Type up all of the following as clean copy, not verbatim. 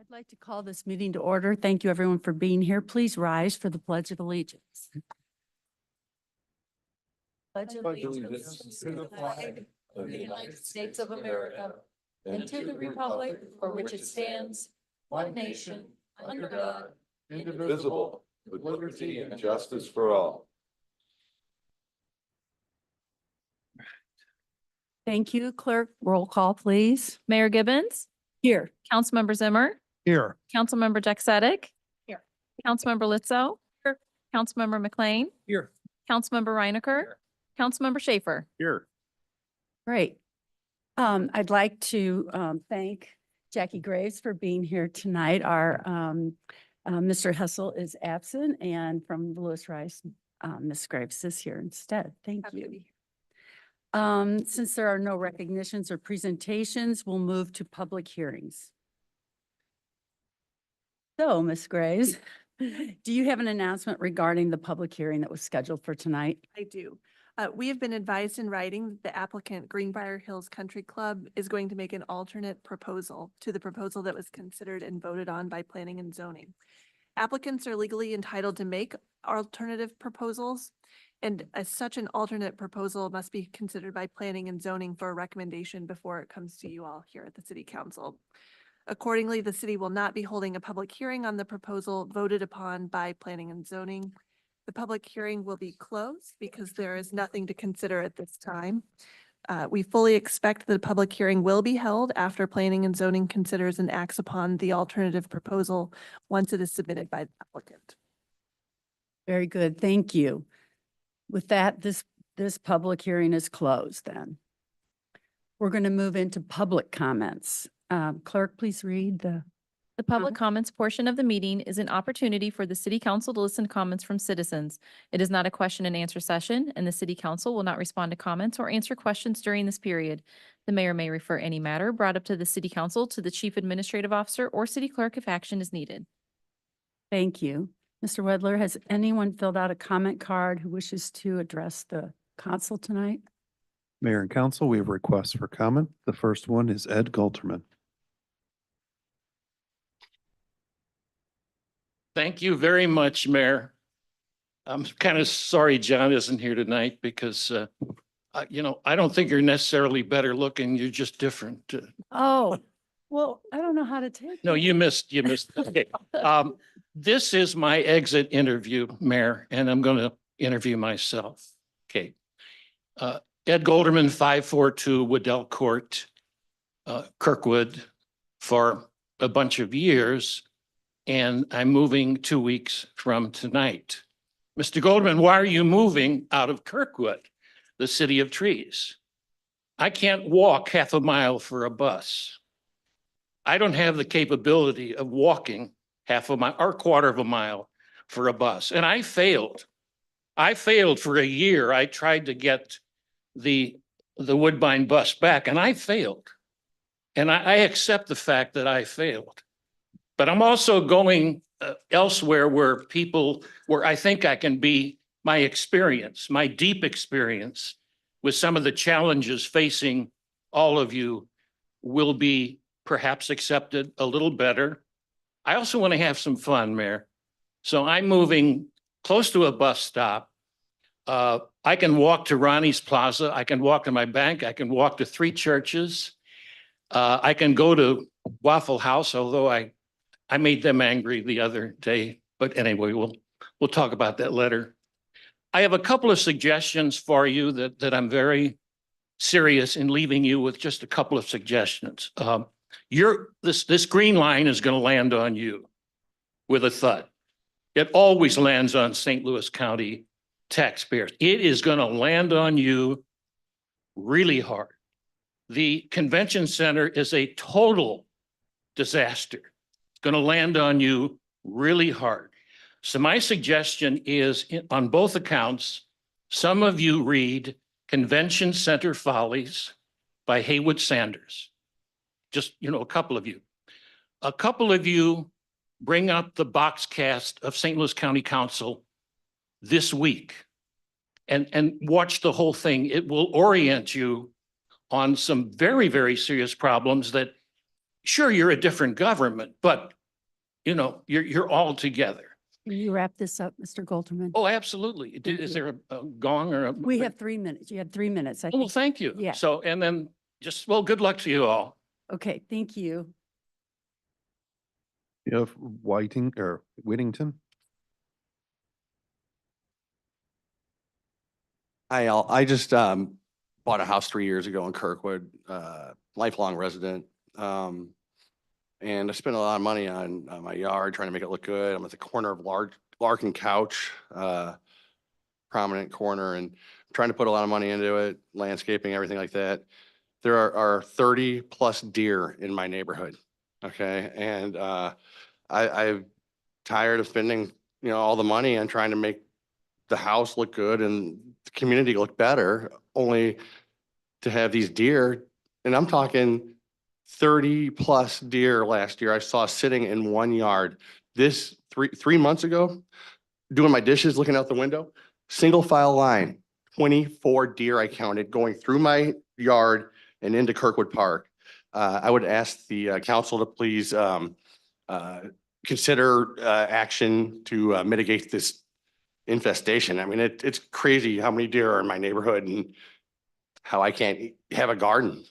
I'd like to call this meeting to order. Thank you, everyone, for being here. Please rise for the Pledge of Allegiance. Pledge of allegiance to the flag of the United States of America and to the republic for which it stands, one nation, under God, indivisible, with liberty and justice for all. Thank you, clerk. Roll call, please. Mayor Gibbons, Here. Councilmember Zimmer, Here. Councilmember Jack Sadek. Here. Councilmember Litzo. Here. Councilmember McLean, Here. Councilmember Reinecker, Here. Councilmember Schaefer. Here. Great. I'd like to thank Jackie Graves for being here tonight. Our Mr. Hessel is absent, and from Lewis Rice, Ms. Graves is here instead. Thank you. Since there are no recognitions or presentations, we'll move to public hearings. So, Ms. Graves, do you have an announcement regarding the public hearing that was scheduled for tonight? I do. We have been advised in writing that the applicant Greenbrier Hills Country Club is going to make an alternate proposal to the proposal that was considered and voted on by Planning and Zoning. Applicants are legally entitled to make alternative proposals, and as such, an alternate proposal must be considered by Planning and Zoning for a recommendation before it comes to you all here at the City Council. Accordingly, the city will not be holding a public hearing on the proposal voted upon by Planning and Zoning. The public hearing will be closed because there is nothing to consider at this time. We fully expect that the public hearing will be held after Planning and Zoning considers and acts upon the alternative proposal once it is submitted by the applicant. Very good. Thank you. With that, this public hearing is closed then. We're going to move into public comments. Clerk, please read the. The public comments portion of the meeting is an opportunity for the city council to listen to comments from citizens. It is not a question and answer session, and the city council will not respond to comments or answer questions during this period. The mayor may refer any matter brought up to the city council to the chief administrative officer or city clerk if action is needed. Thank you. Mr. Wedler, has anyone filled out a comment card who wishes to address the council tonight? Mayor and council, we have requests for comment. The first one is Ed Galterman. Thank you very much, Mayor. I'm kind of sorry John isn't here tonight because, I don't think you're necessarily better looking. You're just different. Oh, well, I don't know how to take No, it. you missed. Okay. This is my exit interview, Mayor, and I'm going to interview myself. Okay. Ed Golderman, 542 Waddell Court, Kirkwood, for a bunch of years. And I'm moving 2 weeks from tonight. Mr. Goldman, why are you moving out of Kirkwood, the city of trees? I can't walk half a mile for a bus. I don't have the capability of walking half a mile or quarter of a mile for a bus. And I failed. I failed for a year. I tried to get the Woodbine bus back and I failed. And I accept the fact that I failed. But I'm also going elsewhere where I think I can be my experience, my deep experience with some of the challenges facing all of you will be perhaps accepted a little better. I also want to have some fun, Mayor. So I'm moving close to a bus stop. I can walk to Ronnie's Plaza. I can walk to my bank. I can walk to 3 churches. I can go to Waffle House, although I made them angry the other day, but anyway, we'll talk about that later. I have a couple of suggestions for you that I'm very serious in leaving you with just a couple of suggestions. This green line is going to land on you with a thud. It always lands on St. Louis County taxpayers. It is going to land on you really hard. The convention center is a total disaster. Going to land on you really hard. So my suggestion is on both accounts, some of you read Convention Center Follies by Haywood Sanders. Just, a couple of you. A couple of you bring up the box cast of St. Louis County Council this week and watch the whole thing. It will orient you on some very, very serious problems that sure, you're a different government, but you're all together. Can you wrap this up, Mr. Golderman? Oh, absolutely. Thank Is you. there a gong or a? We have 3 minutes. You had 3 minutes. I Oh, well, think. thank you. Yeah. So, and then well, good luck to you all. Okay, thank you. You have Whittington? I just bought a house 3 years ago in Kirkwood, lifelong resident. And I spent a lot of money on my yard, trying to make it look good. I'm at the corner of Larkin Couch, prominent corner, and trying to put a lot of money into it, landscaping, everything like that. There are 30 plus deer in my neighborhood. Okay. And I'm tired of spending, all the money on trying to make the house look good and the community look better, only to have these deer. And I'm talking 30 plus deer last year I saw sitting in one yard. This 3 months ago, doing my dishes, looking out the window, single file line, 24 deer I counted going through my yard and into Kirkwood Park. I would ask the council to please consider action to mitigate this infestation. I mean, it's crazy how many deer are in my neighborhood and how I can't have a garden.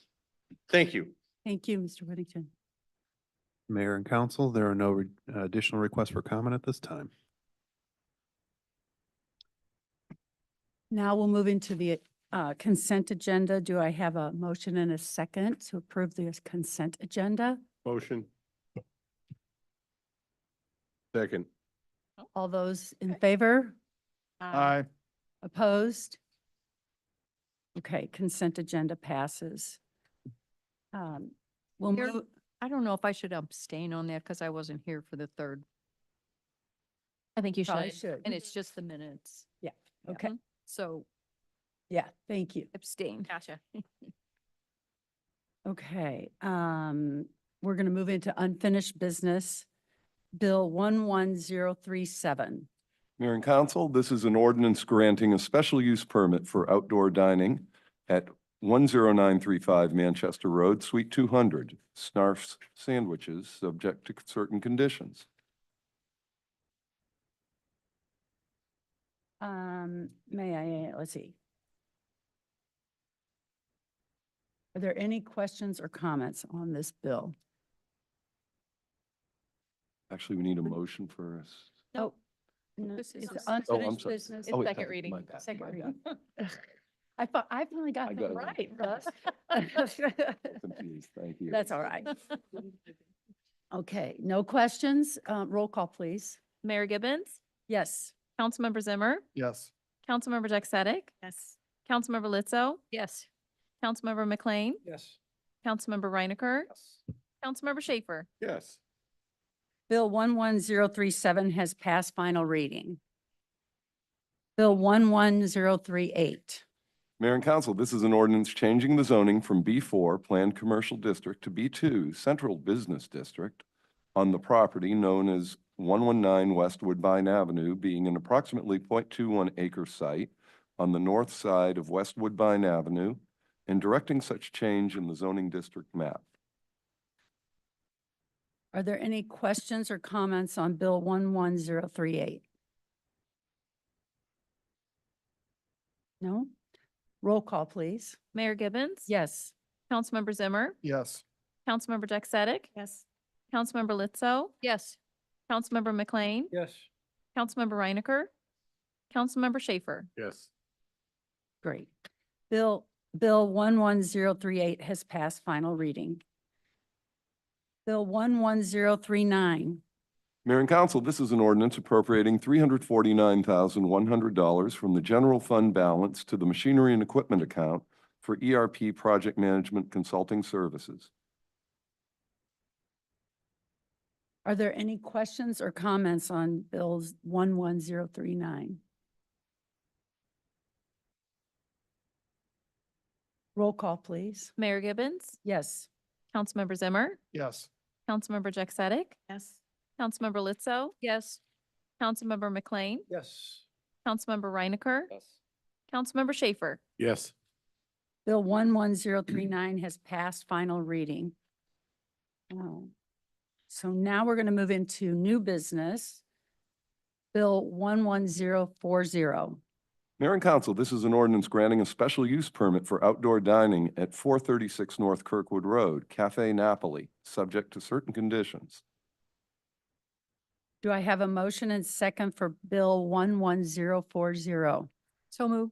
Thank you. Thank you, Mr. Whittington. Mayor and council, there are no additional requests for comment at this time. Now we'll move into the consent agenda. Do I have a motion and a second to approve the consent agenda? Motion. Second. All those in favor? Opposed? Okay, consent agenda passes. We'll Mayor, move, I don't know if I should abstain on that because I wasn't here for the third, I think you probably should. should. and it's just the minutes. Yeah, okay, So yeah, thank you. abstain. Gotcha. Okay, we're going to move into unfinished business. Bill 11037. Mayor and Council, this is an ordinance granting a special use permit for outdoor dining at 10935 Manchester Road, Suite 200, Snarf's Sandwiches, subject to certain conditions. Let's see. Are there any questions or comments on this bill? Actually, we need a motion for us. Oh, no, This is it's a- Oh, I'm unfinished sorry. business. It's Oh, wait, second my reading. bad, Second my reading. bad. I thought I finally got I that got right, it. Russ. Confused, thank you. That's all right. Okay, no questions? Roll call, please. Mayor Gibbons, Yes. Councilmember Zimmer, Yes. Councilmember Jack Sadek, Yes. Councilmember Lizzo, Yes. Councilmember McLean, Yes. Councilmember Reinecker, Councilmember Schaefer. Yes. Bill 11037 has passed final reading. Bill 11038. Mayor and Council, this is an ordinance changing the zoning from B4 Planned Commercial District to B2 Central Business District on the property known as 119 West Woodbine Avenue, being an approximately 0.21 acre site on the north side of West Woodbine Avenue, and directing such change in the zoning district map. Are there any questions or comments on Bill 11038? No? Roll call, please. Mayor Gibbons. Yes. Councilmember Zimmer, Yes. Councilmember Jack Sadek, Yes. Councilmember Lizzo, Yes. Councilmember McLean, Yes. Councilmember Reinecker, Councilmember Schaefer. Yes. Great. Bill 11038 has passed final reading. Bill 11039. Mayor and Council, this is an ordinance appropriating $349,100 from the general fund balance to the machinery and equipment account for ERP project management consulting services. Are there any questions or comments on Bills 11039? Roll call, please. Mayor Gibbons, Yes. Councilmember Zimmer, Yes. Councilmember Jack Sadek, Yes. Councilmember Lizzo, Yes. Councilmember McLean, Yes. Councilmember Reinecker, Yes. Councilmember Schaefer. Yes. Bill 11039 has passed final reading. Oh. So now we're going to move into new business. Bill 11040. Mayor and council, this is an ordinance granting a special use permit for outdoor dining at 436 North Kirkwood Road, Cafe Napoli, subject to certain conditions. Do I have a motion and second for Bill 11040? So move.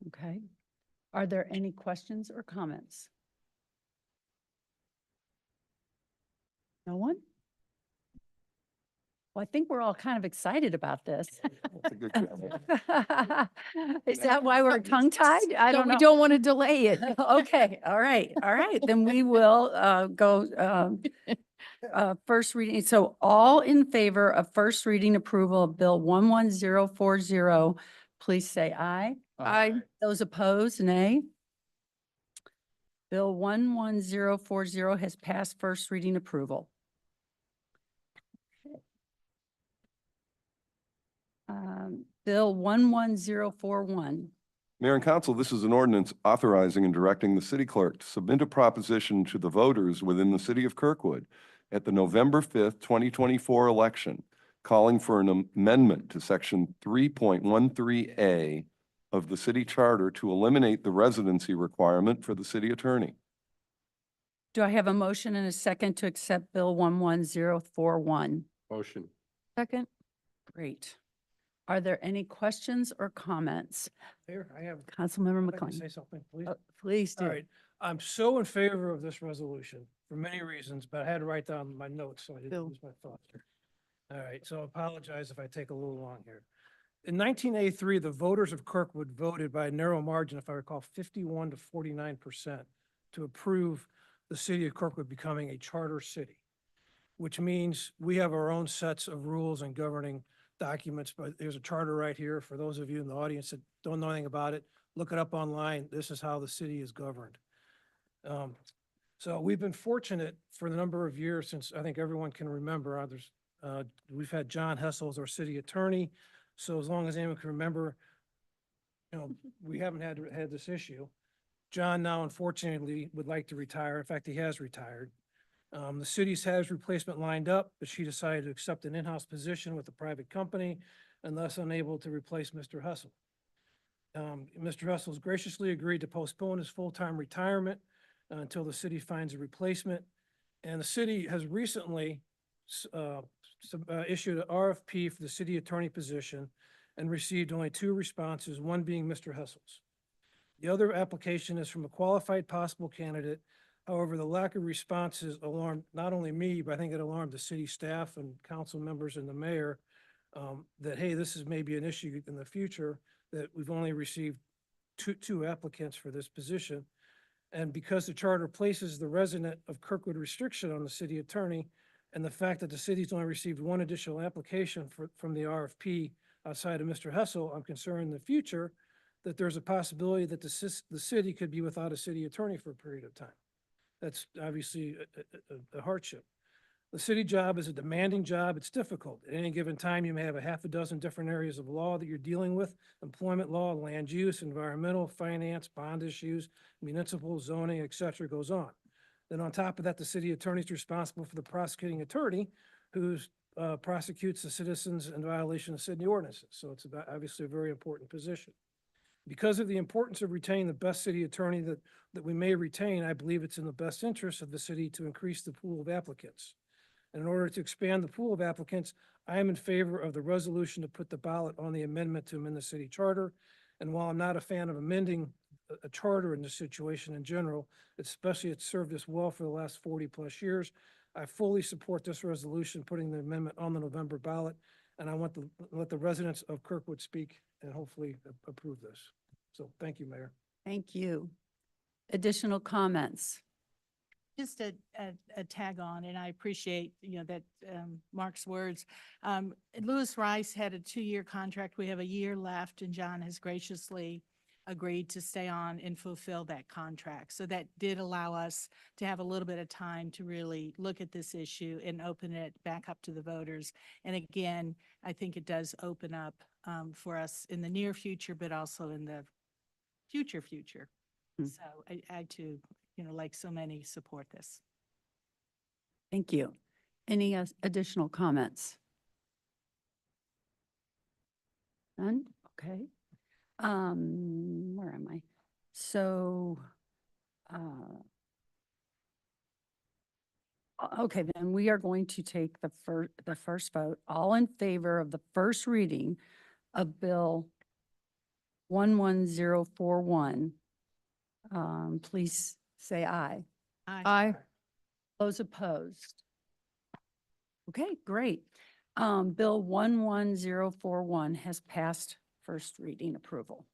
Okay. Are there any questions or comments? No one? Well, I think we're all kind of excited about this. That's a good question. Is that why we're tongue-tied? I don't know. We don't want to delay it. Okay, all right. Then we will go first reading. So all in favor of first reading approval of Bill 11040, please say aye. Aye. Those opposed, nay. Bill 11040 has passed first reading approval. Bill 11041. Mayor and council, this is an ordinance authorizing and directing the city clerk to submit a proposition to the voters within the city of Kirkwood at the November 5th, 2024 election, calling for an amendment to section 3.13A of the city charter to eliminate the residency requirement for the city attorney. Do I have a motion and a second to accept Bill 11041? Motion. Second. Great. Are there any questions or comments? Mayor, I have, Councilmember I'd like to McLean. say something, please. Please All do. right, I'm so in favor of this resolution for many reasons, but I had to write down my notes so I didn't Bill. lose my thoughts here. All right, so I apologize if I take a little long here. In 1983, the voters of Kirkwood voted by a narrow margin, if I recall, 51 to 49% to approve the city of Kirkwood becoming a charter city, which means we have our own sets of rules and governing documents, but there's a charter right here. For those of you in the audience that don't know anything about it, look it up online. This is how the city is governed. So we've been fortunate for the number of years since I think everyone can remember. Others, we've had John Hessel as our city attorney. So as long as anyone can remember, we haven't had this issue. John now unfortunately would like to retire. In fact, he has retired. The city's has replacement lined up, but she decided to accept an in-house position with a private company and thus unable to replace Mr. Hessel. Mr. Hessel's graciously agreed to postpone his full-time retirement until the city finds a replacement. And the city has recently issued an RFP for the city attorney position and received only 2 responses, one being Mr. Hessel's. The other application is from a qualified possible candidate. However, the lack of responses alarmed not only me, but I think it alarmed the city staff and council members and the mayor that, hey, this is maybe an issue in the future, that we've only received two applicants for this position. And because the charter places the resident of Kirkwood restriction on the city attorney, and the fact that the city's only received 1 additional application from the RFP outside of Mr. Hessel, I'm concerned in the future that there's a possibility that the city could be without a city attorney for a period of time. That's obviously a hardship. The city job is a demanding job. It's difficult. At any given time, you may have a half a dozen different areas of law that you're dealing with: employment law, land use, environmental, finance, bond issues, municipal, zoning, et cetera, goes on. Then on top of that, the city attorney is responsible for the prosecuting attorney who prosecutes the citizens in violation of city ordinances. So it's obviously a very important position. Because of the importance of retaining the best city attorney that we may retain, I believe it's in the best interest of the city to increase the pool of applicants. And in order to expand the pool of applicants, I am in favor of the resolution to put the ballot on the amendment to amend the city charter. And while I'm not a fan of amending a charter in this situation in general, especially it's served us well for the last 40+ years, I fully support this resolution, putting the amendment on the November ballot. And I want to let the residents of Kirkwood speak and hopefully approve this. So thank you, Mayor. Thank you. Additional comments? Just a tag on, and I appreciate, that Mark's words. Lewis Rice had a 2-year contract. We have a year left, and John has graciously agreed to stay on and fulfill that contract. So that did allow us to have a little bit of time to really look at this issue and open it back up to the voters. And again, I think it does open up for us in the near future, but also in the future. Hmm. So I too like so many, support this. Thank you. Any additional comments? None? Okay. Where am I? So, okay, then we are going to take the first vote. All in favor of the first reading of Bill 11041, please say aye. Aye. Those opposed? Okay, great. Bill 11041 has passed first reading approval.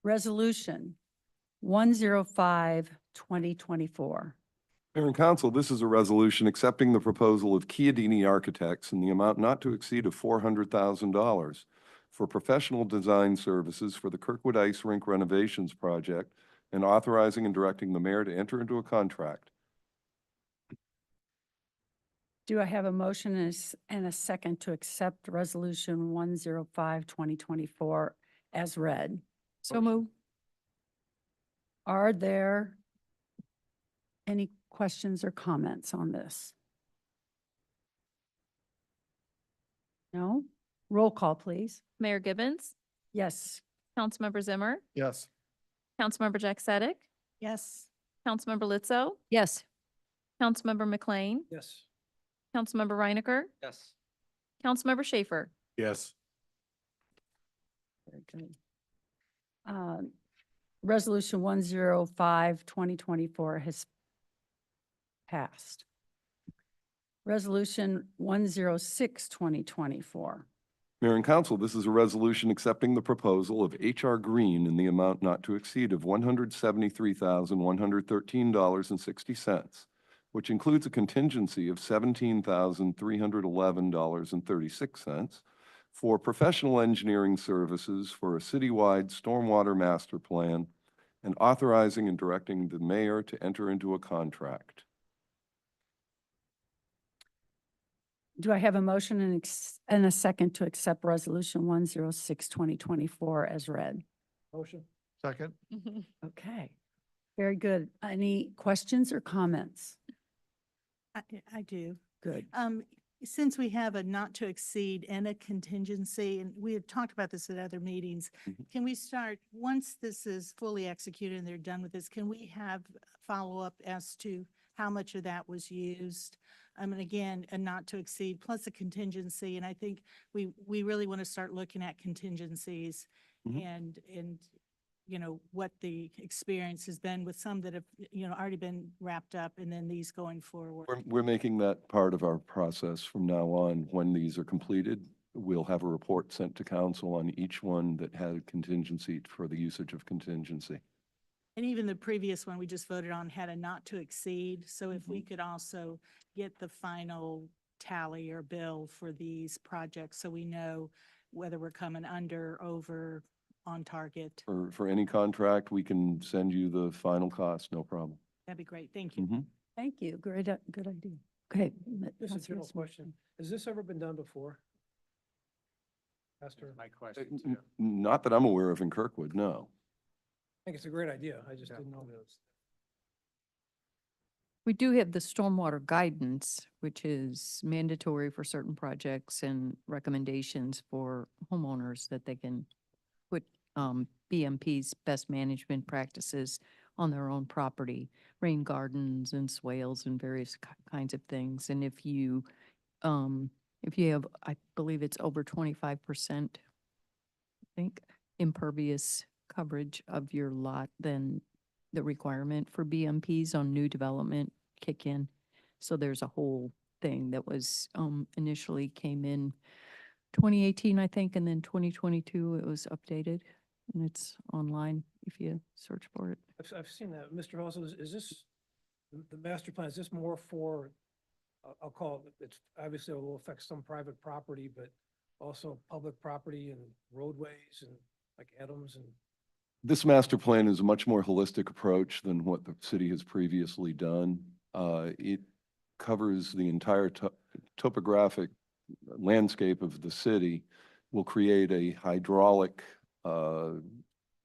Resolution 105, 2024. Mayor and Council, this is a resolution accepting the proposal of Chiodini Architects in the amount not to exceed of $400,000 for professional design services for the Kirkwood Ice Rink renovations project and authorizing and directing the mayor to enter into a contract. Do I have a motion and a second to accept Resolution 105, 2024 as read? So move. Are there any questions or comments on this? No? Roll call, please. Mayor Gibbons, Yes. Councilmember Zimmer, Yes. Councilmember Jack Sadek, Yes. Councilmember Lizzo, Yes. Councilmember McLean, Yes. Councilmember Reinecker, Yes. Councilmember Schaefer. Yes. Very good. Resolution 105, 2024 has passed. Resolution 106, 2024. Mayor and Council, this is a resolution accepting the proposal of H.R. Green in the amount not to exceed of $173,113.60, which includes a contingency of $17,311.36 for professional engineering services for a citywide stormwater master plan and authorizing and directing the mayor to enter into a contract. Do I have a motion and a second to accept Resolution 106, 2024 as read? Motion. Second? Okay, very good. Any questions or comments? I do. Good. Since we have a not to exceed and a contingency, and we had talked about this at other meetings, Mhm. can we start, once this is fully executed and they're done with this, can we have follow-up as to how much of that was used? And again, a not to exceed plus a contingency, and I think we really want to start looking at contingencies Mhm. and what the experience has been with some that have, already been wrapped up, and then these going forward. We're making that part of our process from now on. When these are completed, we'll have a report sent to council on each one that had contingency for the usage of contingency. And even the previous one we just voted on had a not to exceed. So if we could also get the final tally or bill for these projects, so we know whether we're coming under, over, on target, For any contract, we can send you the final cost, no problem. that'd be great. Thank you. Mhm. Thank you. Great, good idea. Okay. Just a Councilor general Smith. question. Has this ever been done before? Pastor, I My question. Not that I'm aware of in Kirkwood, no. think it's a great idea. I just didn't know. We do have the stormwater guidance, which is mandatory for certain projects and recommendations for homeowners that they can put BMP's best management practices on their own property, rain gardens and swales and various kinds of things. And if you have, I believe it's over 25%, I think, impervious coverage of your lot, then the requirement for BMPs on new development kick in. So there's a whole thing that was initially came in 2018, I think, and then 2022 it was updated, and it's online if you search for it. I've seen that. Mr. Halsey, is this, the master plan, is this more for, I'll call it, it's obviously it will affect some private property, but also public property and roadways and like Adams and This master plan is a much more holistic approach than what the city has previously done. It covers the entire topographic landscape of the city. Will create a hydraulic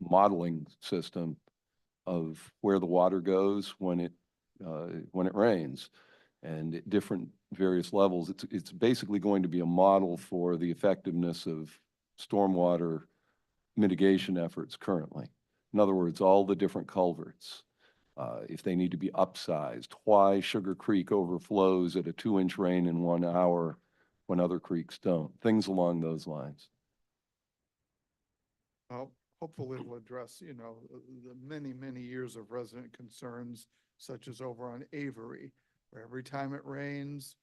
modeling system of where the water goes when it rains, and at different various levels. It's basically going to be a model for the effectiveness of stormwater mitigation efforts currently. In other words, all the different culverts, if they need to be upsized, why Sugar Creek overflows at a 2-inch rain in 1 hour when other creeks don't, things along those lines. Hopefully it'll address, the many, many years of resident concerns, such as over on Avery, where every time it rains,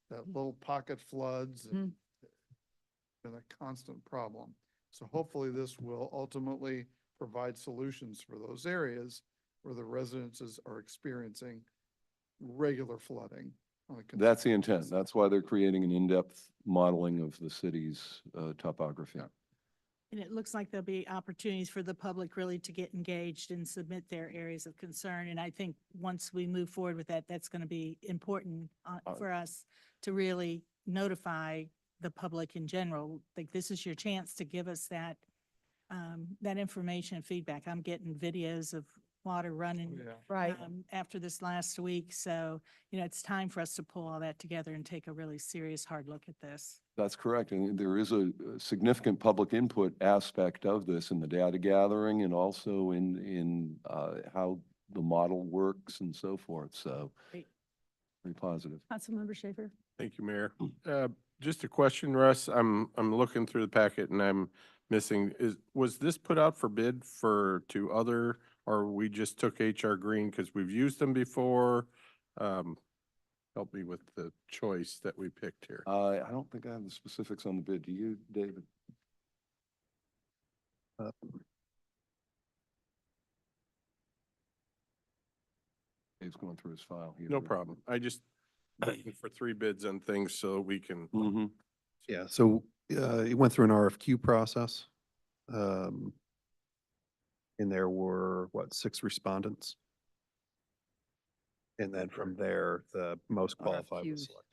that little pocket floods. And it's been a constant problem. So hopefully this will ultimately provide solutions for those areas where the residences are experiencing regular flooding. That's the intent. That's why they're creating an in-depth modeling of the city's topography. Yeah. And it looks like there'll be opportunities for the public really to get engaged and submit their areas of concern. And I think once we move forward with that, that's going to be important for us to really notify the public in general. Like, this is your chance to give us that, that information and feedback. I'm getting videos of water running Right. after this last week. So, it's time for us to pull all that together and take a really serious, hard look at this. That's correct. And there is a significant public input aspect of this in the data gathering and also in how the model works and so forth. So Great. very positive. Councilmember Schaefer? Thank you, Mayor. Just a question, Russ. I'm looking through the packet and I'm missing, was this put out for bid to other, or we just took HR Green because we've used them before? Help me with the choice that we picked here. I don't think I have the specifics on the bid. Do you, David? Dave's going through his file here. No problem. I just looking for 3 bids on things so we can. Mm-hmm. Yeah, so it went through an RFQ process. And there were, 6 respondents? And then from there, the most qualified was RFQs. selected.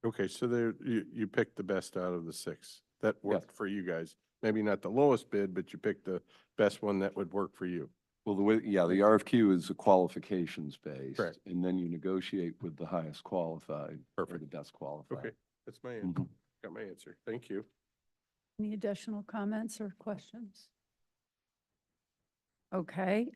Okay, so there, you picked the best out of the 6. That worked Yes. for you guys. Maybe not the lowest bid, but you picked the best one that would work for you. Well, the RFQ is a qualifications based. Correct. And then you negotiate with the highest qualified. Or Perfect. the best qualified. Okay, that's my, Mhm. got my answer. Thank you. Any additional comments or questions? Okay,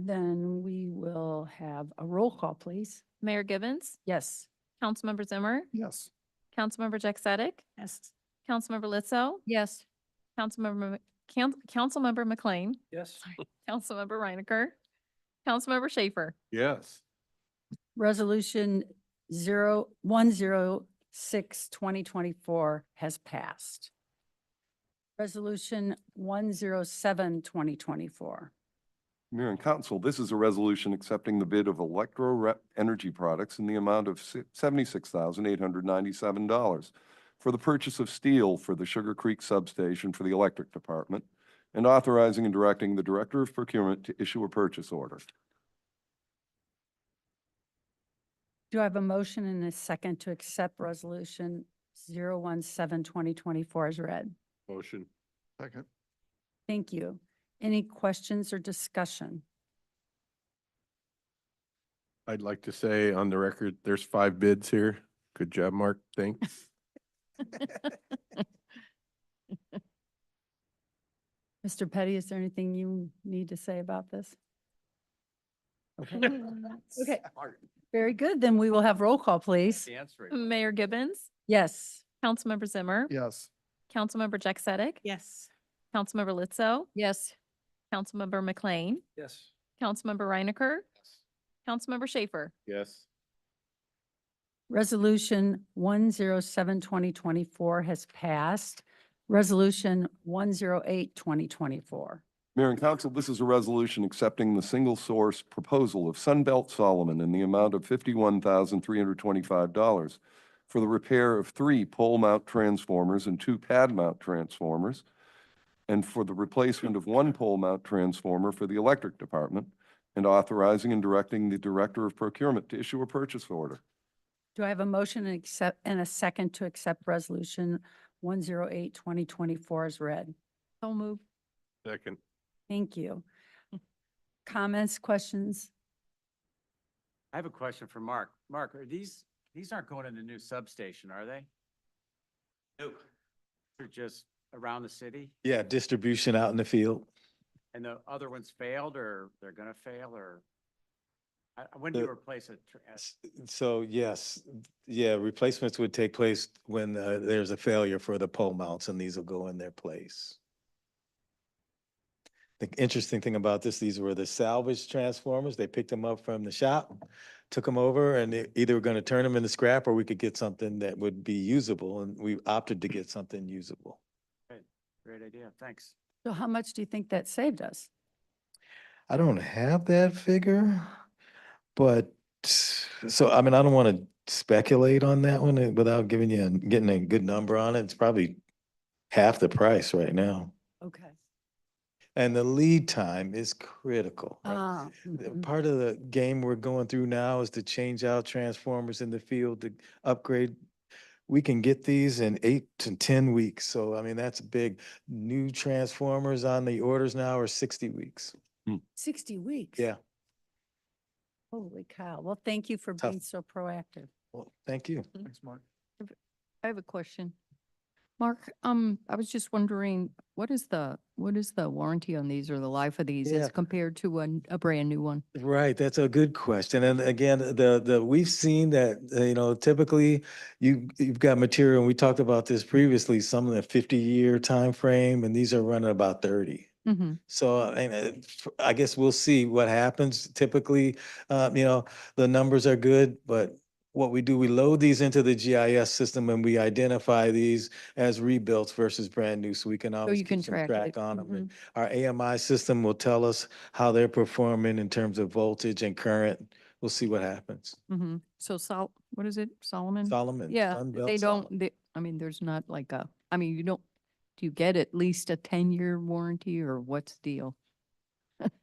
then we will have a roll call, please. Mayor Gibbons, Yes. Councilmember Zimmer, Yes. Councilmember Jack Sadek, Yes. Councilmember Litzo, Yes. Councilmember McLean, Yes. Councilmember Reinecker, Councilmember Schaefer. Yes. Resolution 106-2024 has passed. Resolution 107-2024. Mayor and Council, this is a resolution accepting the bid of Electro Energy Products in the amount of $76,897 for the purchase of steel for the Sugar Creek substation for the electric department, and authorizing and directing the Director of Procurement to issue a purchase order. Do I have a motion and a second to accept Resolution 017-2024 as read? Motion. Second. Thank you. Any questions or discussion? I'd like to say on the record, there's 5 bids here. Good job, Mark. Thanks. Mr. Petty, is there anything you need to say about this? Okay. Okay, very good. Then we will have roll call, please. Mayor Gibbons, Yes. Councilmember Zimmer, Yes. Councilmember Jack Sadek, Yes. Councilmember Litzo, Yes. Councilmember McLean, Yes. Councilmember Reinecker, Councilmember Schaefer. Yes. Resolution 107-2024 has passed. Resolution 108-2024. Mayor and Council, this is a resolution accepting the single source proposal of Sunbelt Solomon in the amount of $51,325 for the repair of 3 pole mount transformers and 2 pad mount transformers, and for the replacement of 1 pole mount transformer for the electric department, and authorizing and directing the Director of Procurement to issue a purchase order. Do I have a motion and a second to accept Resolution 108-2024 as read? So move. Second. Thank you. Comments, questions? I have a question for Mark. Mark, are these aren't going in the new substation, are they? No. They're just around the city Yeah, distribution out in the field. and the other ones failed or they're gonna fail or? When do you The- replace it? So yes, yeah, replacements would take place when there's a failure for the pole mounts and these will go in their place. The interesting thing about this, these were the salvage transformers. They picked them up from the shop, took them over and they either were going to turn them into scrap or we could get something that would be usable. And we opted to get something usable. Great idea. Thanks. So how much do you think that saved us? I don't have that figure, but so, I mean, I don't want to speculate on that one without getting a good number on it. It's probably half the price right now. Okay. And the lead time is critical. Right? Ah, mhm. Part of the game we're going through now is to change out transformers in the field to upgrade. We can get these in 8 to 10 weeks. So, I mean, that's big. New transformers on the orders now are 60 weeks. 60 weeks? Yeah. Holy cow. Well, thank you for Tough. being so proactive. Well, thank you. Thanks, Mark. I have a question. Mark, I was just wondering, what is the warranty on these or the life of these Yeah. as compared to a brand new one? Right, that's a good question. And again, we've seen that, typically you've got material, and we talked about this previously, some of the 50-year time frame, and these are running about 30. Mm-hmm. So I guess we'll see what happens. Typically, the numbers are good, but what we do, we load these into the GIS system and we identify these as rebuilds versus brand new, so we can always you can keep some track track it. on them. And our AMI system will tell us how they're performing in terms of voltage and current. We'll see what happens. Mm-hmm. So what is it, Solomon? Solomon. Yeah, Sunbelt they Solomon. don't, there's not like do you get at least a 10-year warranty or what's the deal?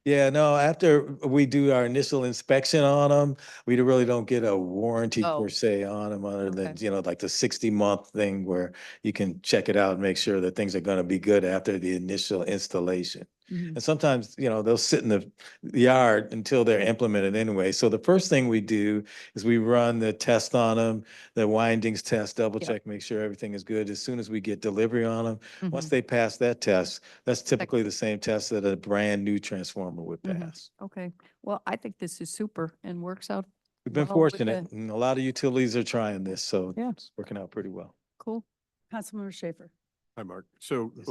Yeah, no, after we do our initial inspection on them, we really don't get a warranty Oh. per se on them other than, Okay. like the 60-month thing where you can check it out and make sure that things are going to be good after the initial installation. Mhm. And sometimes, they'll sit in the yard until they're implemented anyway. So the first thing we do is we run the test on them, the windings test, double Yep. check, make sure everything is good. As soon as we get delivery on them, once Mhm. they pass that test, that's typically the same test that a brand new transformer would Mhm. pass. Okay, well, I think this is super and works out We've been well with fortunate, and a lot of utilities are trying this, so Yeah. it's working out pretty well. cool. Councilmember Schaefer. Hi, Mark. So, Yes.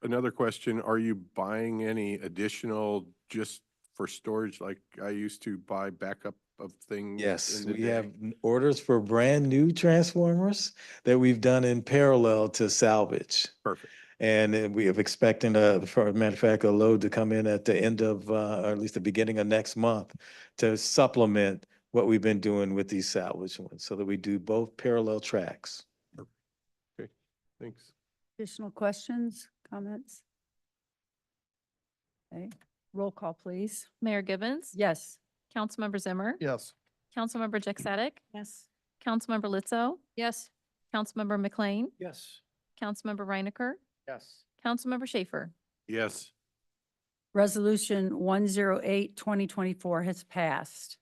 another question, are you buying any additional just for storage? Like I used to buy backup of things Yes, in the we day? have orders for brand new transformers that we've done in parallel to salvage. Perfect. And we have expecting for a matter of fact, a load to come in at the end of, or at least the beginning of next month to supplement what we've been doing with these salvage ones, so that we do both parallel tracks. Okay, thanks. Additional questions, comments? Okay, roll call, please. Mayor Gibbons? Yes. Councilmember Zimmer? Yes. Councilmember Jack Sadek? Yes. Councilmember Lizzo? Yes. Councilmember McLean? Yes. Councilmember Reinecker? Yes. Councilmember Schaefer? Yes. Resolution 108-2024 has passed.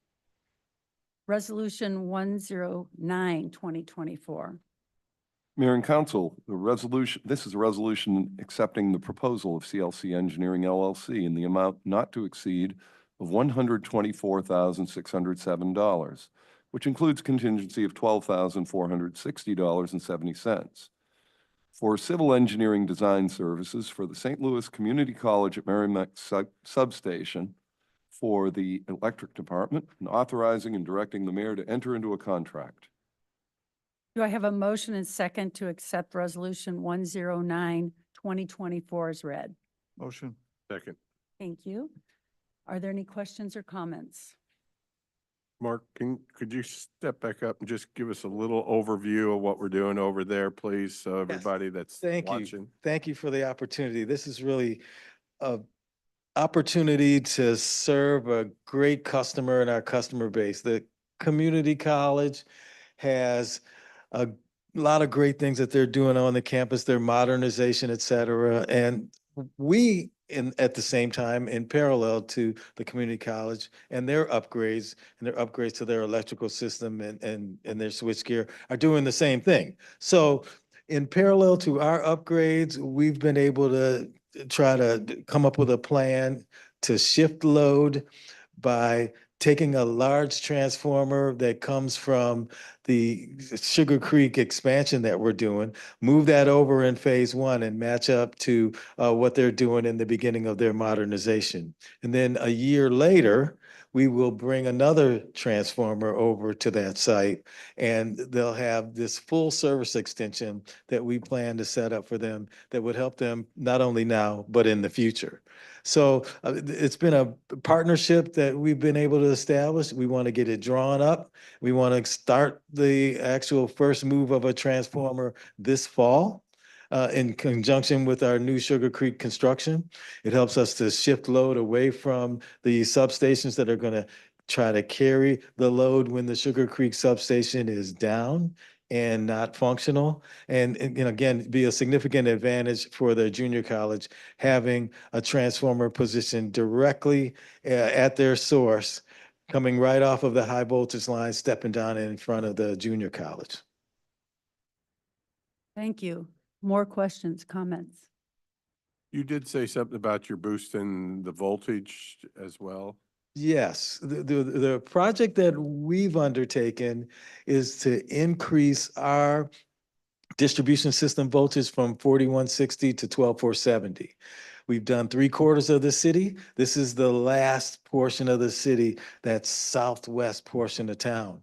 Resolution 109-2024. Mayor and Council, this is a resolution accepting the proposal of CLC Engineering LLC in the amount not to exceed of $124,607, which includes contingency of $12,460.70 for civil engineering design services for the St. Louis Community College at Merrimack Substation for the electric department, and authorizing and directing the mayor to enter into a contract. Do I have a motion and second to accept Resolution 109-2024 as read? Motion. Second. Thank you. Are there any questions or comments? Mark, could you step back up and just give us a little overview of what we're doing over there, please? So everybody that's Thank watching. you. Thank you for the opportunity. This is really a opportunity to serve a great customer in our customer base. The community college has a lot of great things that they're doing on the campus, their modernization, et cetera. And we at the same time in parallel to the community college and their upgrades to their electrical system and their switchgear are doing the same thing. So in parallel to our upgrades, we've been able to try to come up with a plan to shift load by taking a large transformer that comes from the Sugar Creek expansion that we're doing, move that over in phase one and match up to what they're doing in the beginning of their modernization. And then a year later, we will bring another transformer over to that site, and they'll have this full service extension that we plan to set up for them that would help them not only now, but in the future. So it's been a partnership that we've been able to establish. We want to get it drawn up. We want to start the actual first move of a transformer this fall in conjunction with our new Sugar Creek construction. It helps us to shift load away from the substations that are going to try to carry the load when the Sugar Creek substation is down and not functional. And again, be a significant advantage for the junior college having a transformer positioned directly at their source, coming right off of the high voltage line, stepping down in front of the junior college. Thank you. More questions, comments? You did say something about your boosting the voltage as well. Yes, the project that we've undertaken is to increase our distribution system voltage from 4160 to 12470. We've done 3/4 of the city. This is the last portion of the city, that southwest portion of town.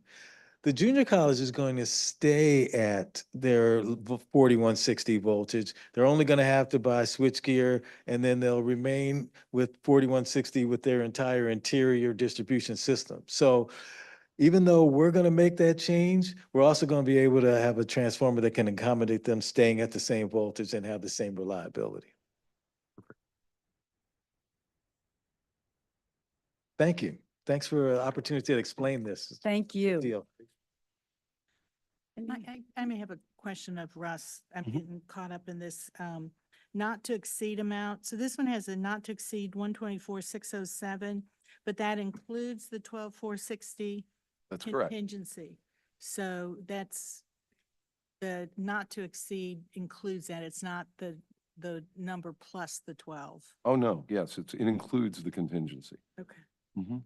The junior college is going to stay at their 4160 voltage. They're only going to have to buy switchgear, and then they'll remain with 4160 with their entire interior distribution system. So even though we're going to make that change, we're also going to be able to have a transformer that can accommodate them staying at the same voltage and have the same reliability. Thank you. Thanks for the opportunity to explain this. Thank you. Deal. I may have a question of Russ. I'm getting caught up in this, not to exceed amount. So this one has a not to exceed 124,607, but that includes the 12,460 That's correct. contingency. So that's the not to exceed includes that. It's not the number plus the 12. Oh, no, yes, it includes the contingency. Okay. Mhm.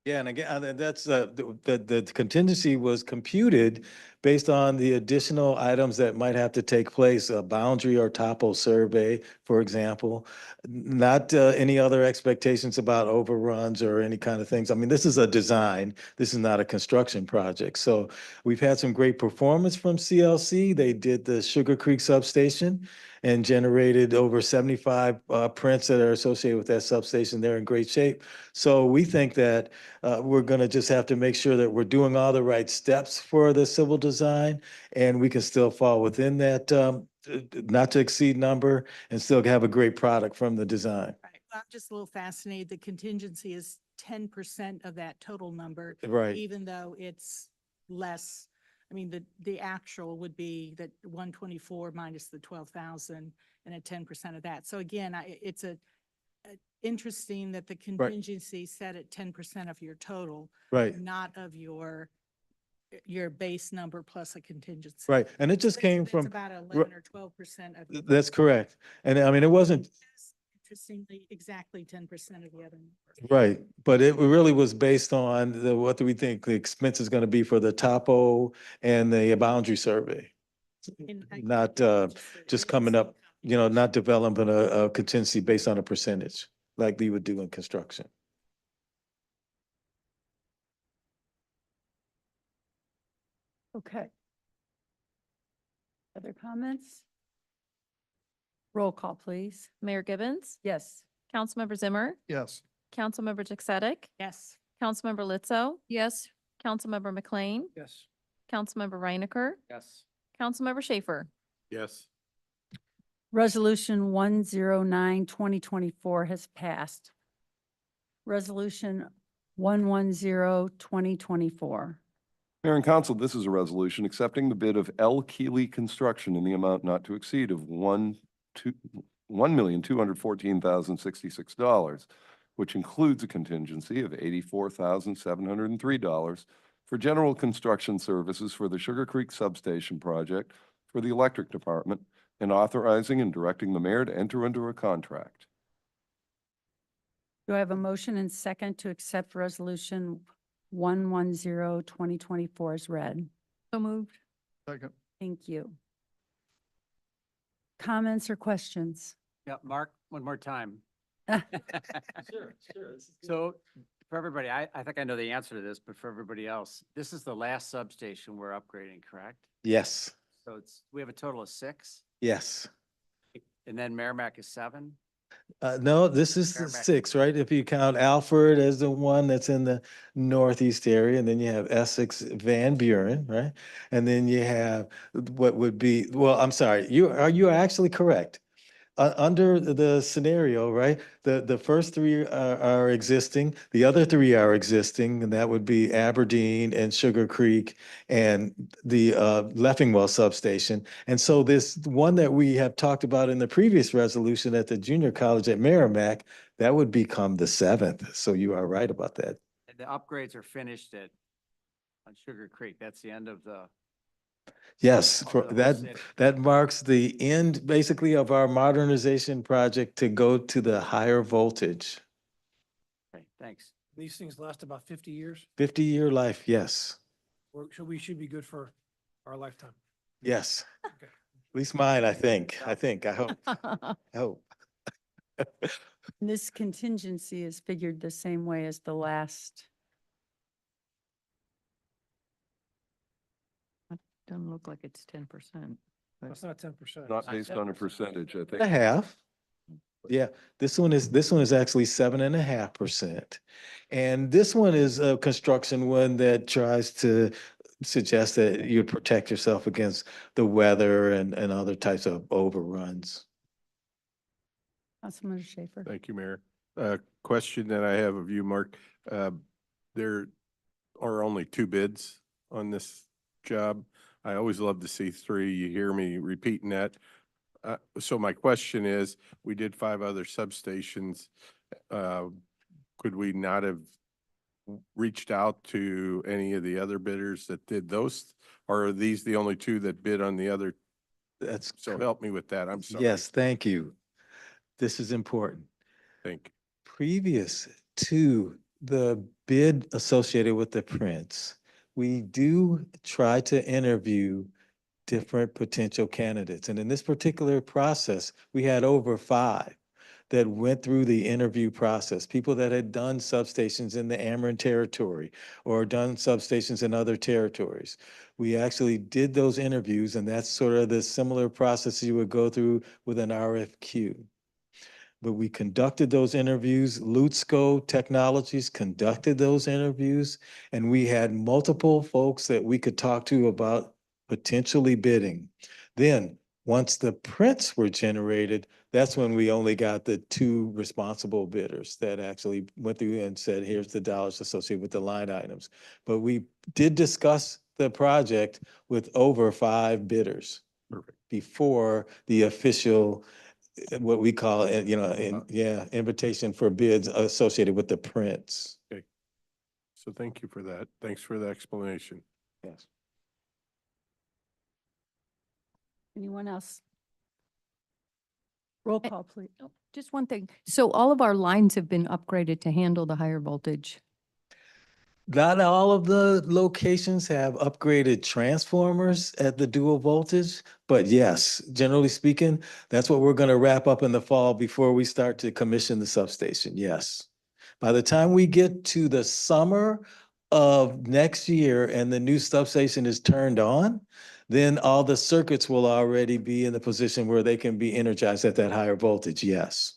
Yeah, and again, that's the contingency was computed based on the additional items that might have to take place, a boundary or topo survey, for example, not any other expectations about overruns or any kind of things. I mean, this is a design. This is not a construction project. So we've had some great performance from CLC. They did the Sugar Creek substation and generated over 75 prints that are associated with that substation. They're in great shape. So we think that we're going to just have to make sure that we're doing all the right steps for the civil design, and we can still fall within that not to exceed number and still have a great product from the design. Right. Well, I'm just a little fascinated. The contingency is 10% of that total number. Right. Even though it's less. I mean, the actual would be that 124 minus the 12,000 and at 10% of that. So again, it's interesting that the contingency set at 10% of your total, Right. not of your base number plus a contingency. Right. And it just came It's from, about 11 or 12% of. your that's total. correct. And I mean, it wasn't, Interestingly, exactly 10% of the other. number. right, but it really was based on what do we think the expense is going to be for the topo and the boundary survey? And I- Not just it coming is up, not developing a contingency based on a percentage like we would do in construction. Okay. Other comments? Roll call, please. Mayor Gibbons, Yes. Councilmember Zimmer, Yes. Councilmember Jaxetic, Yes. Councilmember Lizzo. Yes. Councilmember McLean, Yes. Councilmember Reinecker, Yes. Councilmember Schaefer. Yes. Resolution 109-2024 has passed. Resolution 110-2024. Mayor and Council, this is a resolution accepting the bid of L. Keeley Construction in the amount not to exceed of $1,214,066, which includes a contingency of $84,703 for general construction services for the Sugar Creek Substation project for the electric department, and authorizing and directing the mayor to enter into a contract. Do I have a motion and second to accept resolution 110-2024 as read? So moved. Second. Thank you. Comments or questions? Yeah, Mark, one more time. Sure, sure. So for everybody, I think I know the answer to this, but for everybody else, this is the last substation we're upgrading, correct? Yes, So we have a total of 6, yes. and then Merrimack is 7? No, this is the Merrimack. 6, right? If you count Alfred as the one that's in the northeast area, and then you have Essex, Van Buren, right? And then you have what would be, well, I'm sorry, you are actually correct. Under the scenario, right? The first 3 are existing, the other 3 are existing, and that would be Aberdeen and Sugar Creek and the Leffingwell substation. And so this one that we have talked about in the previous resolution at the junior college at Merrimack, that would become the 7th. So you are right about that. The upgrades are finished on Sugar Creek. That's the end of the. Yes, Over for the whole that, city. that marks the end basically of our modernization project to go to the higher voltage. Okay, thanks. These things last about 50 years, 50-year life, yes, or we should be good for our lifetime. yes. Okay. At least mine, I think, I hope, I hope. This contingency is figured the same way as the last. Doesn't look like it's 10%. That's not 10%. Not based on a percentage, I think. A half. Yeah, this one is actually 7.5%. And this one is a construction one that tries to suggest that you protect yourself against the weather and other types of overruns. Councilmember Schaefer. Thank you, Mayor. Question that I have of you, Mark. There are only 2 bids on this job. I always love to see 3. You hear me repeating that. So my question is, we did 5 other substations. Could we not have reached out to any of the other bidders that did those? Or are these the only 2 that bid on the other? That's So help me with that. I'm sorry. Yes, thank you. This is important. Thank you. Previous to the bid associated with the prints, we do try to interview different potential candidates. And in this particular process, we had over 5 that went through the interview process, people that had done substations in the Ameren territory or done substations in other territories. We actually did those interviews, and that's sort of the similar process you would go through with an RFQ. But we conducted those interviews. Lutzco Technologies conducted those interviews, and we had multiple folks that we could talk to about potentially bidding. Then, once the prints were generated, that's when we only got the 2 responsible bidders that actually went through and said, here's the dollars associated with the line items. But we did discuss the project with over 5 bidders. Perfect. Before the official, what we call, invitation for bids associated with the prints. Okay. So thank you for that. Thanks for the explanation. Yes. Anyone else? Roll call, please. Oh, just one thing. So all of our lines have been upgraded to handle the higher voltage. Not all of the locations have upgraded transformers at the dual voltage, but yes, generally speaking, that's what we're going to wrap up in the fall before we start to commission the substation. Yes. By the time we get to the summer of next year and the new substation is turned on, then all the circuits will already be in the position where they can be energized at that higher voltage. Yes.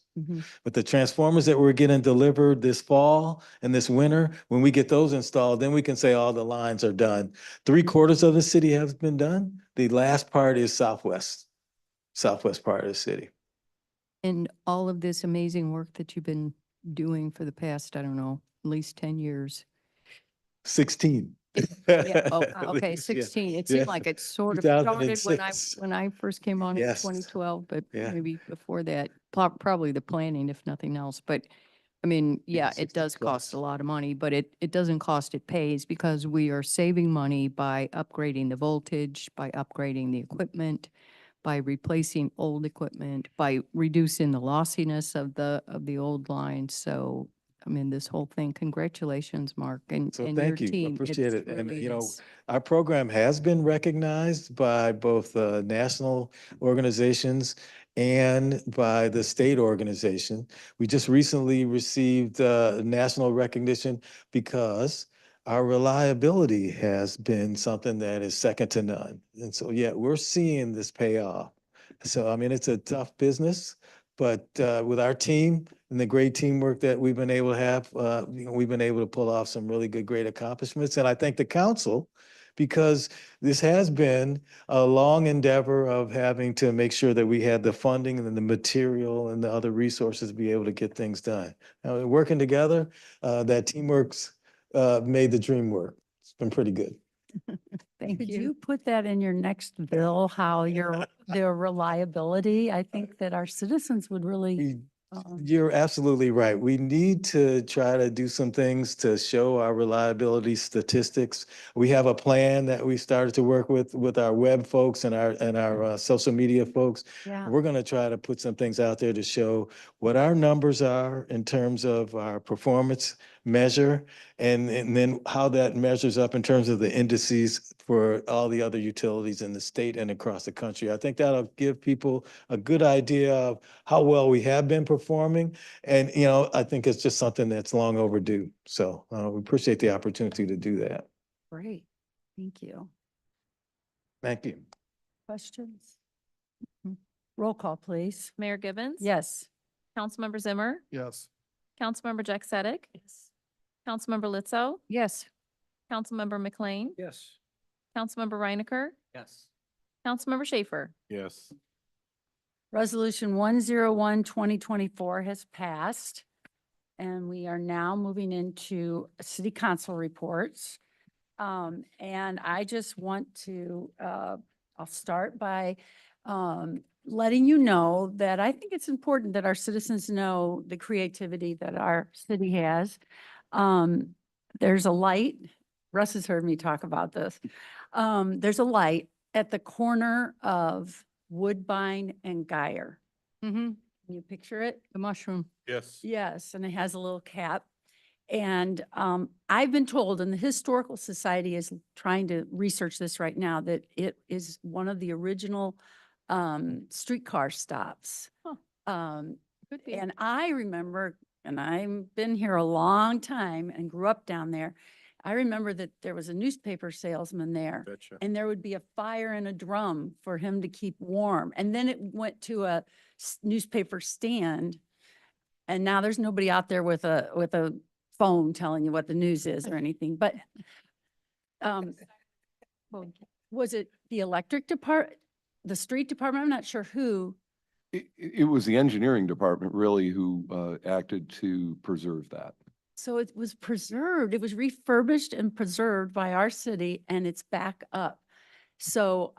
But the transformers that we're getting delivered this fall and this winter, when we get those installed, then we can say all the lines are done. 3/4 of the city has been done. The last part is southwest part of the city. And all of this amazing work that you've been doing for the past, I don't know, at least 10 years. 16. Yeah, oh, okay, Yeah, 16. It yeah. seemed like it sort of started 2006. when I first came on in Yes. 2012, but Yeah. maybe before that, probably the planning, if nothing else. But I mean, yeah, it 60 does cost plus. a lot of money, but it doesn't cost, it pays because we are saving money by upgrading the voltage, by upgrading the equipment, by replacing old equipment, by reducing the lossiness of the old lines. So, I mean, this whole thing, congratulations, Mark, and So your thank you. I team. appreciate It's it. And, really you know, is. our program has been recognized by both national organizations and by the state organization. We just recently received national recognition because our reliability has been something that is second to none. And so, yeah, we're seeing this pay off. So, I mean, it's a tough business, but with our team and the great teamwork that we've been able to have, you know, we've been able to pull off some really good, great accomplishments. And I thank the council because this has been a long endeavor of having to make sure that we had the funding and the material and the other resources to be able to get things done. Now, working together, that teamwork's made the dream work. It's been pretty good. Thank Could you. you put that in your next bill, how their reliability? I think that our citizens would really, We- You're absolutely right. We need to try to do some things to show our reliability statistics. We have a plan that we started to work with our web folks and our social media folks. yeah. We're going to try to put some things out there to show what our numbers are in terms of our performance measure and then how that measures up in terms of the indices for all the other utilities in the state and across the country. I think that'll give people a good idea of how well we have been performing. And, you know, I think it's just something that's long overdue. So we appreciate the opportunity to do that. Great. Thank you. Thank you. Questions? Mhm. Roll call, please. Mayor Gibbons? Yes. Councilmember Zimmer? Yes. Councilmember Jack Sadek? Councilmember Lizzo? Yes. Councilmember McLean? Yes. Councilmember Reinecker? Yes. Councilmember Schaefer? Yes. Resolution 101-2024 has passed. And we are now moving into city council reports. And I just want to, I'll start by letting you know that I think it's important that our citizens know the creativity that our city has. There's a light, Russ has heard me talk about this. There's a light at the corner of Woodbine and Geyer. Mm-hmm. Can you picture it? The mushroom. Yes. Yes, and it has a little cap. And I've been told, and the Historical Society is trying to research this right now, that it is one of the original streetcar stops. Could be. And I remember, and I've been here a long time and grew up down there. I remember that there was a newspaper salesman there. Betcha. And there would be a fire in a drum for him to keep warm. And then it went to a newspaper stand. And now there's nobody out there with a phone telling you what the news is or anything, but was it the electric department, the street department? I'm not sure who. It was the engineering department really who acted to preserve that. So it was preserved. It was refurbished and preserved by our city and it's back up. So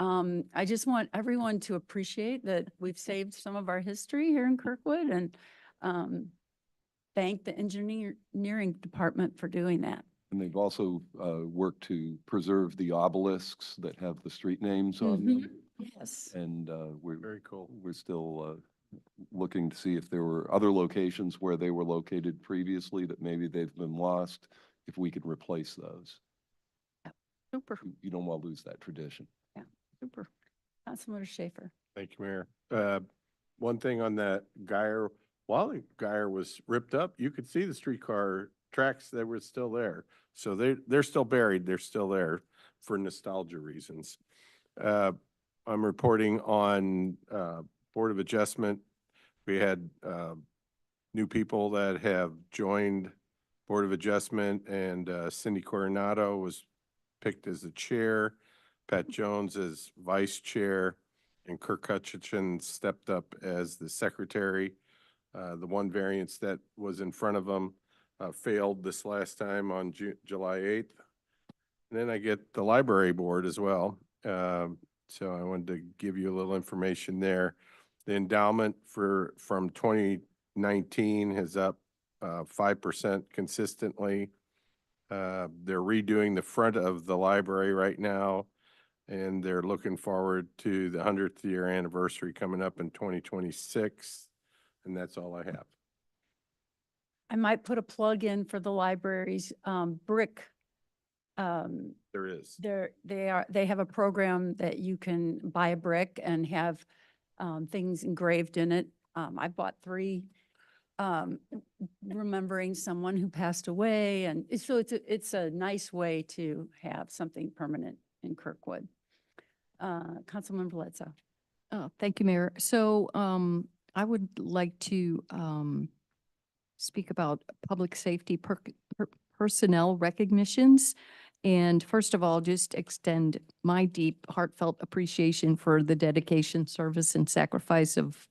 I just want everyone to appreciate that we've saved some of our history here in Kirkwood and thank the engineering department for doing that. And they've also worked to preserve the obelisks that have the street names on them. Yes. And Very cool. we're still looking to see if there were other locations where they were located previously that maybe they've been lost, if we could replace those. Super, You don't want to lose that tradition. super. Councilmember Schaefer. Thank you, Mayor. One thing on that Geyer, while the Geyer was ripped up, you could see the streetcar tracks that were still there. So they're still buried. They're still there for nostalgia reasons. I'm reporting on Board of Adjustment. We had new people that have joined Board of Adjustment, and Cindy Coronado was picked as the chair, Pat Jones as vice chair, and Kirk Hutchinson stepped up as the secretary. The one variance that was in front of them failed this last time on July 8th. And then I get the library board as well. So I wanted to give you a little information there. The endowment from 2019 is up 5% consistently. They're redoing the front of the library right now, and they're looking forward to the 100th year anniversary coming up in 2026. And that's all I have. I might put a plug in for the library's brick. There is. They have a program that you can buy a brick and have things engraved in it. I bought 3, remembering someone who passed away, and so it's a nice way to have something permanent in Kirkwood. Councilmember Ledso. Oh, thank you, Mayor. So I would like to speak about public safety personnel recognitions. And first of all, just extend my deep heartfelt appreciation for the dedication, service, and sacrifice of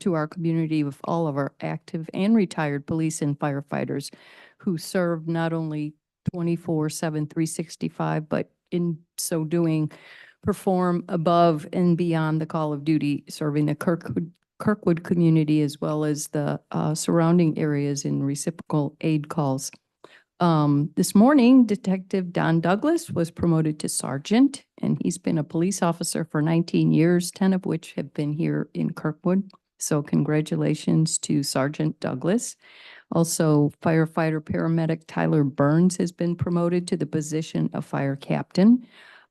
to our community of all of our active and retired police and firefighters who serve not only 24/7, 365, but in so doing, perform above and beyond the call of duty, serving the Kirkwood community as well as the surrounding areas in reciprocal aid calls. This morning, Detective Don Douglas was promoted to sergeant, and he's been a police officer for 19 years, 10 of which have been here in Kirkwood. So congratulations to Sergeant Douglas. Also, firefighter paramedic Tyler Burns has been promoted to the position of fire captain.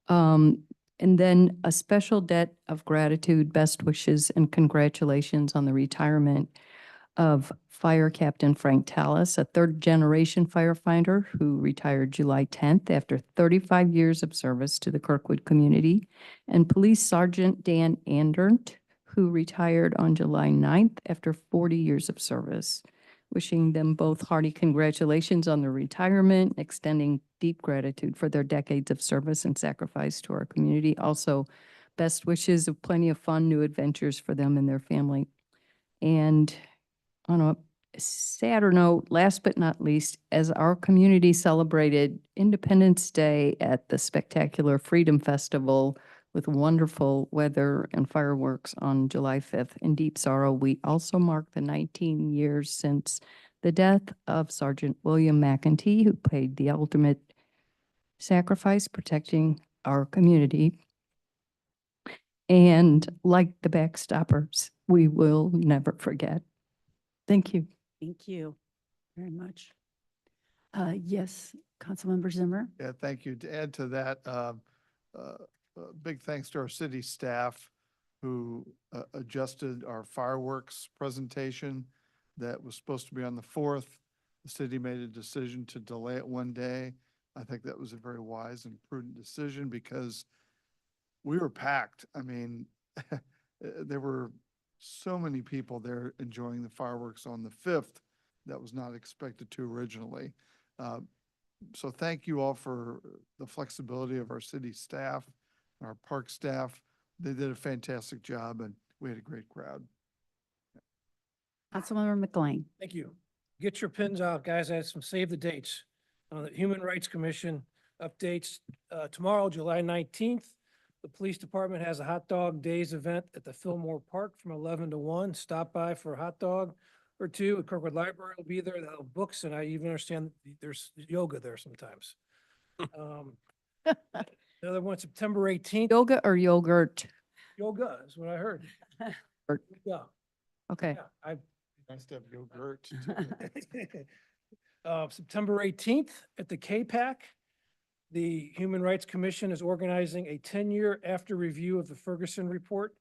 And then a special debt of gratitude, best wishes, and congratulations on the retirement of Fire Captain Frank Tallis, a third-generation firefighter who retired July 10th after 35 years of service to the Kirkwood community, and Police Sergeant Dan Andert, who retired on July 9th after 40 years of service. Wishing them both hearty congratulations on their retirement, extending deep gratitude for their decades of service and sacrifice to our community. Also, best wishes of plenty of fun, new adventures for them and their family. And on a sadder note, last but not least, as our community celebrated Independence Day at the spectacular Freedom Festival with wonderful weather and fireworks on July 5th in deep sorrow, we also marked the 19 years since the death of Sergeant William McEntee, who paid the ultimate sacrifice protecting our community. And like the backstoppers, we will never forget. Thank you. Thank you very much. Yes, Councilmember Zimmer. Yeah, thank you. To add to that, big thanks to our city staff who adjusted our fireworks presentation that was supposed to be on the 4th. The city made a decision to delay it one day. I think that was a very wise and prudent decision because we were packed. I mean, there were so many people there enjoying the fireworks on the 5th. That was not expected to originally. So thank you all for the flexibility of our city staff, our park staff. They did a fantastic job and we had a great crowd. Councilmember McLean. Thank you. Get your pins out, guys. I have some save the dates. The Human Rights Commission updates tomorrow, July 19th. The police department has a hot dog days event at the Fillmore Park from 11 to 1. Stop by for a hot dog or two. The Kirkwood Library will be there. They'll have books, and I even understand there's yoga there sometimes. The other one, September 18th. Yoga or yogurt? Yoga is what I heard. Yeah. Okay. Yeah, Nice to have yogurt. September 18th at the K-PAC, the Human Rights Commission is organizing a 10-year after review of the Ferguson report.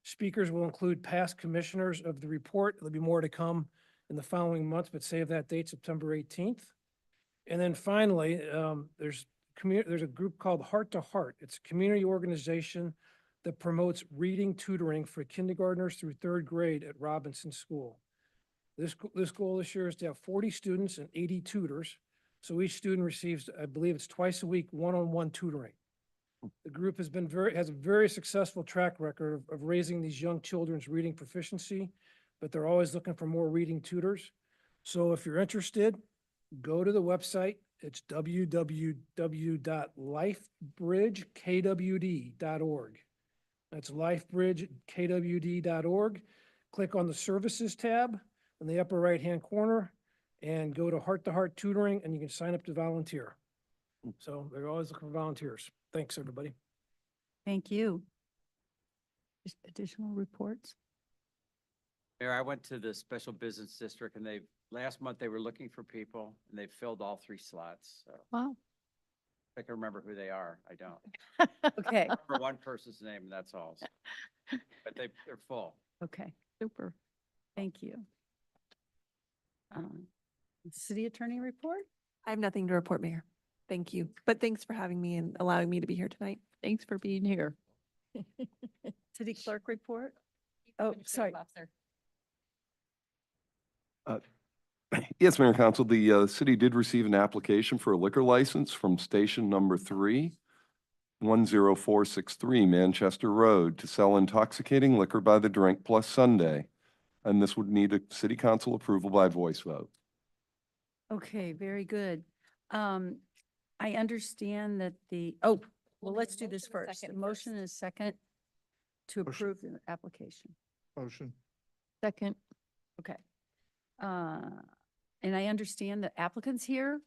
Speakers will include past commissioners of the report. There'll be more to come in the following months, but save that date, September 18th. And then finally, there's a group called Heart to Heart. It's a community organization that promotes reading tutoring for kindergartners through 3rd grade at Robinson School. This goal this year is to have 40 students and 80 tutors. So each student receives, I believe it's twice a week, one-on-one tutoring. The group has a very successful track record of raising these young children's reading proficiency, but they're always looking for more reading tutors. So if you're interested, go to the website It's www.lifebridgekwd.org. That's lifebridgekwd.org. Click on the Services tab in the upper right-hand corner and go to Heart Tutoring, and you can sign up to volunteer. So they're always looking for volunteers. Thanks, everybody. Thank you. Just additional reports? Mayor, I went to the special business district and last month they were looking for people and they filled all 3 slots. So Wow. I can remember who they are. I don't. Okay, I remember one person's name and that's all. But they're full. okay, super. Thank you. City Attorney report? I have nothing to report, Mayor. Thank you. But thanks for having me and allowing me to be here tonight. Thanks for being here. City Clerk report? Oh, sorry. Yes, Mayor and Council, the city did receive an application for a liquor license from station number 3, 10463 Manchester Road to sell intoxicating liquor by the drink plus Sunday. And this would need a city council approval by voice vote. Okay, very good. I understand that well, let's do this first. The motion is second to Motion. approve the application. Motion. Second. Okay. And I understand the applicant's here.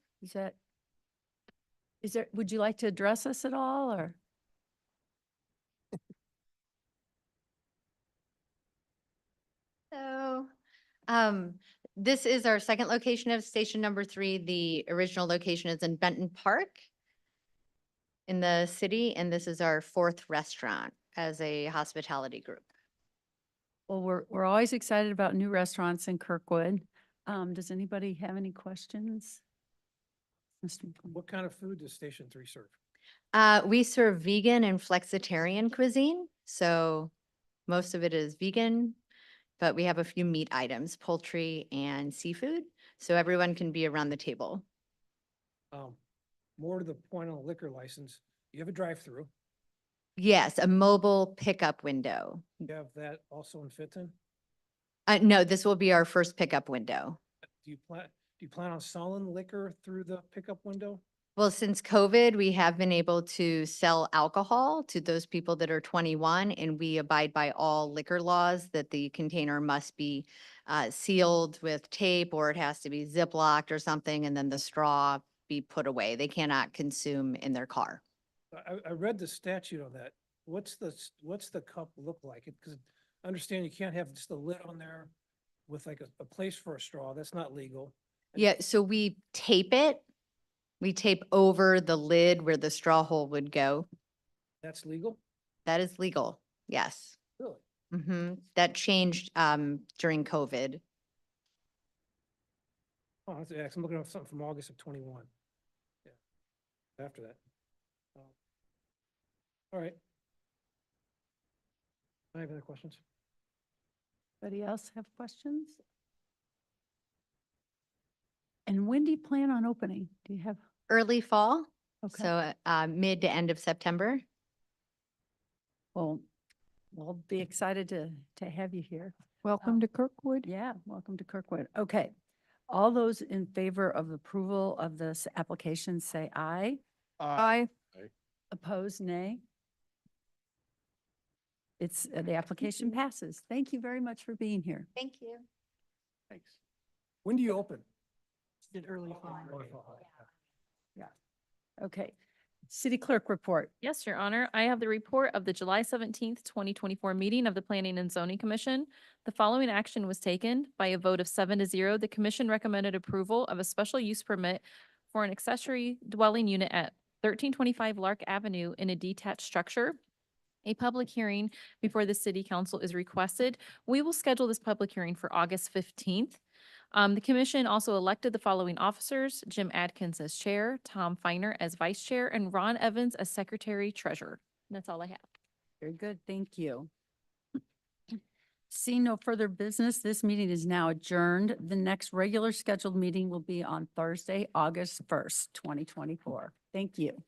Would you like to address us at all or? So, this is our second location of station number 3. The original location is in Benton Park in the city, and this is our 4th restaurant as a hospitality group. Well, we're always excited about new restaurants in Kirkwood. Does anybody have any questions? Mr. McLean? What kind of food does Station 3 serve? We serve vegan and flexitarian cuisine, so most of it is vegan, but we have a few meat items, poultry and seafood, so everyone can be around the table. More to the point on a liquor license, you have a drive-through. Yes, a mobile pickup window. You have that also in Fitton. No, this will be our first pickup window. Do you plan on selling liquor through the pickup window? Well, since COVID, we have been able to sell alcohol to those people that are 21, and we abide by all liquor laws that the container must be sealed with tape, or it has to be ziplocked or something, and then the straw be put away. They cannot consume in their car. I read the statute on that. What's the cup look like? Because I understand you can't have just a lid on there with like a place for a straw. That's not legal. Yeah, so we tape it. We tape over the lid where the straw hole would go. That's legal? That is legal, yes. Really? That changed during COVID. Oh, I'm looking at something from August of 21. Yeah. After that. All right. I have other questions. Anybody else have questions? And when do you plan on opening? Do you have? Early fall, Okay. so mid to end of September. Well, we'll be excited to have you here. Welcome to Kirkwood. Yeah, welcome to Kirkwood. Okay. All those in favor of approval of this application, say aye. Aye. Opposed, nay. The application passes. Thank you very much for being here. Thank you. Thanks. When do you open? Did early fall. Yeah. Okay. City Clerk report. Yes, Your Honor. I have the report of the July 17th, 2024 meeting of the Planning and Zoning Commission. The following action was taken by a vote of 7-0. The commission recommended approval of a special use permit for an accessory dwelling unit at 1325 Lark Avenue in a detached structure. A public hearing before the City Council is requested. We will schedule this public hearing for August 15th. The commission also elected the following officers: Jim Adkins as chair, Tom Feiner as vice chair, and Ron Evans as secretary treasurer. And that's all I have. Very good. Thank you. Seeing no further business, this meeting is now adjourned. The next regular scheduled meeting will be on Thursday, August 1st, 2024. Thank you.